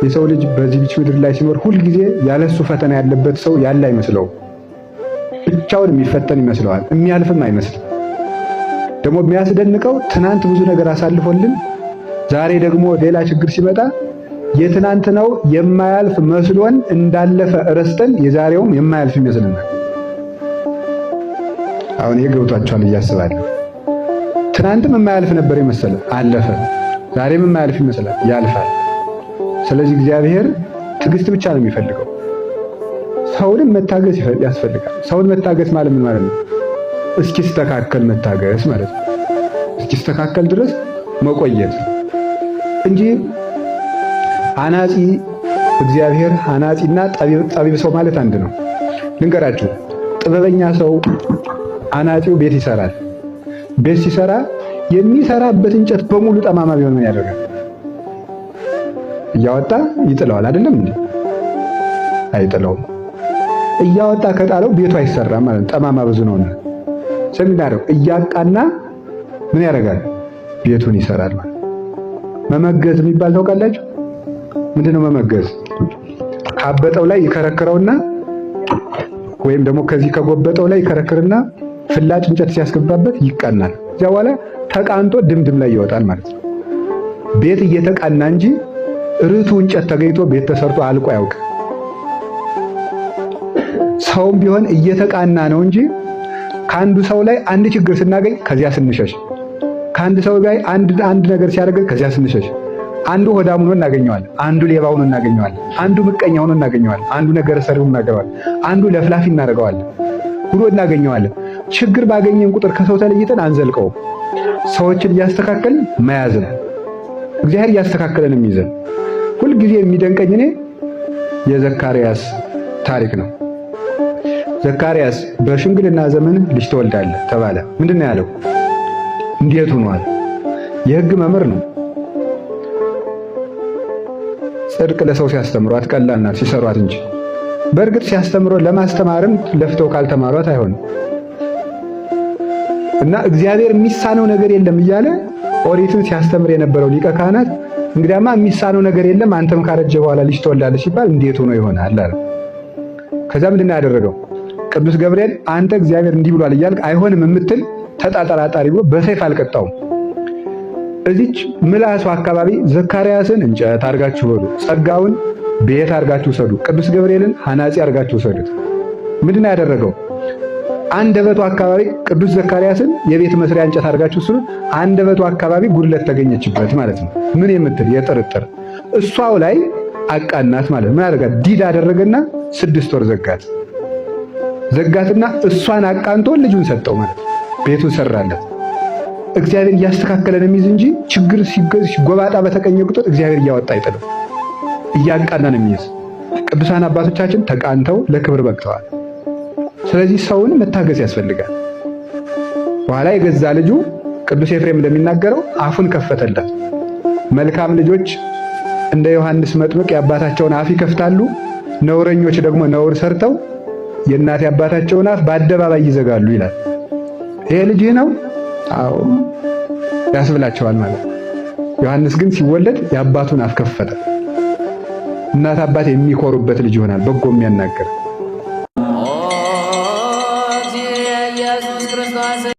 የሰው ልጅ በዚህ ምድር ላይ ሲኖር ሁልጊዜ ያለሱ ፈተና ያለበት ሰው ያለ አይመስለውም። ብቻውን የሚፈተን ይመስለዋል፣ የሚያልፍም አይመስልም። ደግሞ የሚያስደንቀው ትናንት ብዙ ነገር አሳልፎልን ዛሬ ደግሞ ሌላ ችግር ሲመጣ የትናንትናው የማያልፍ መስሎን እንዳለፈ ረስተን የዛሬውም የማያልፍ ይመስልናል። አሁን ይሄ ገብቷችኋል እያስባለሁ። ትናንትም የማያልፍ ነበር የመሰለ አለፈ፣ ዛሬም የማያልፍ ይመስላል ያልፋል። ስለዚህ እግዚአብሔር ትዕግስት ብቻ ነው የሚፈልገው። ሰውንም መታገስ ያስፈልጋል። ሰውን መታገስ ማለት ምን ማለት ነው? እስኪስተካከል መታገስ ማለት ነው። እስኪስተካከል ድረስ መቆየት እንጂ አናጺ እግዚአብሔር አናጺና ጠቢብ ሰው ማለት አንድ ነው። ልንገራችሁ፣ ጥበበኛ ሰው አናጺው ቤት ይሰራል። ቤት ሲሰራ የሚሰራበት እንጨት በሙሉ ጠማማ ቢሆን ምን ያደርጋል? እያወጣ ይጥለዋል። አይደለም እንዴ? አይጥለውም። እያወጣ ከጣለው ቤቱ አይሰራም ማለት ነው። ጠማማ ብዙ ነውና ሰሚናረው እያቃና ምን ያደርጋል? ቤቱን ይሰራል ማለት። መመገዝ የሚባል ታውቃላችሁ? ምንድነው መመገዝ? ካበጠው ላይ ይከረክረውና ወይም ደግሞ ከዚህ ከጎበጠው ላይ ይከረክርና ፍላጭ እንጨት ሲያስገባበት ይቃናል። እዚያ በኋላ ተቃንቶ ድምድም ላይ ይወጣል ማለት ነው። ቤት እየተቃና እንጂ ርቱ እንጨት ተገኝቶ ቤት ተሰርቶ አልቆ አያውቅም። ሰውም ቢሆን እየተቃና ነው እንጂ ከአንዱ ሰው ላይ አንድ ችግር ስናገኝ ከዚያ ስንሸሽ፣ ከአንድ ሰው ጋር አንድ ነገር ሲያደርግ ከዚያ ስንሸሽ፣ አንዱ ሆዳም ሆኖ እናገኘዋለን፣ አንዱ ሌባ ሆኖ እናገኘዋለን፣ አንዱ ምቀኛ ሆኖ እናገኘዋለን፣ አንዱ ነገር ሰሪው እናገኘዋለን፣ አንዱ ለፍላፊ እናደርገዋለን ብሎ እናገኘዋለን። ችግር ባገኘን ቁጥር ከሰው ተለይተን አንዘልቀውም። ሰዎችን እያስተካከልን መያዝ ነው። እግዚአብሔር እያስተካከለን የሚይዘን። ሁልጊዜ የሚደንቀኝ እኔ የዘካርያስ ታሪክ ነው። ዘካርያስ በሽምግልና ዘመን ልጅ ትወልዳለህ ተባለ። ምንድነው ያለው? እንዴት ሆኗል? የሕግ መምህር ነው። ጽድቅ ለሰው ሲያስተምሯት ቀላል ናት ሲሰሯት እንጂ። በእርግጥ ሲያስተምሮ ለማስተማርም ለፍተው ካልተማሯት አይሆንም። እና እግዚአብሔር የሚሳነው ነገር የለም እያለ ኦሪትን ሲያስተምር የነበረው ሊቀ ካህናት እንግዲያማ የሚሳነው ነገር የለም አንተም ካረጀ በኋላ ልጅ ትወልዳለህ ሲባል እንዴት ሆኖ ይሆናል አለ። ከዛ ምንድነው ያደረገው? ቅዱስ ገብርኤል አንተ እግዚአብሔር እንዲህ ብሏል እያልክ አይሆንም የምትል ተጣጣራጣሪ ብሎ በሰይፍ አልቀጣውም። እዚች ምላሱ አካባቢ ዘካርያስን እንጨት አርጋችሁ በሉ፣ ጸጋውን ቤት አርጋችሁ ሰዱ፣ ቅዱስ ገብርኤልን ሐናጺ አርጋችሁ ሰዱት። ምንድነው ያደረገው? አንደበቱ አካባቢ ቅዱስ ዘካርያስን የቤት መስሪያ እንጨት አርጋችሁ ስሉ፣ አንደበቱ አካባቢ ጉድለት ተገኘችበት ማለት ነው። ምን የምትል የጥርጥር እሷው ላይ አቃናት ማለት ምን ያደርጋት? ዲዳ አደረገና 6 ወር ዘጋትና እሷን አቃንቶ ልጁን ሰጠው ማለት ነው። ቤቱን ሰራለት። እግዚአብሔር እያስተካከለን የሚይዝ እንጂ ችግር ሲጎባጣ በተቀኘ ቁጥር እግዚአብሔር እያወጣ አይጥልም፣ እያቃና ነው የሚይዝ። ቅዱሳን አባቶቻችን ተቃንተው ለክብር በቅተዋል። ስለዚህ ሰውን መታገስ ያስፈልጋል። በኋላ የገዛ ልጁ ቅዱስ ኤፍሬም እንደሚናገረው አፉን ከፈተለት። መልካም ልጆች እንደ ዮሐንስ መጥምቅ የአባታቸውን አፍ ይከፍታሉ፣ ነውረኞች ደግሞ ነውር ሰርተው የእናት አባታቸውን አፍ በአደባባይ ይዘጋሉ ይላል። ይሄ ልጅህ ነው? አዎ ያስብላቸዋል ማለት ነው። ዮሐንስ ግን ሲወለድ የአባቱን አፍ ከፈተ። እናት አባት የሚኮሩበት ልጅ ይሆናል፣ በጎ የሚያናገር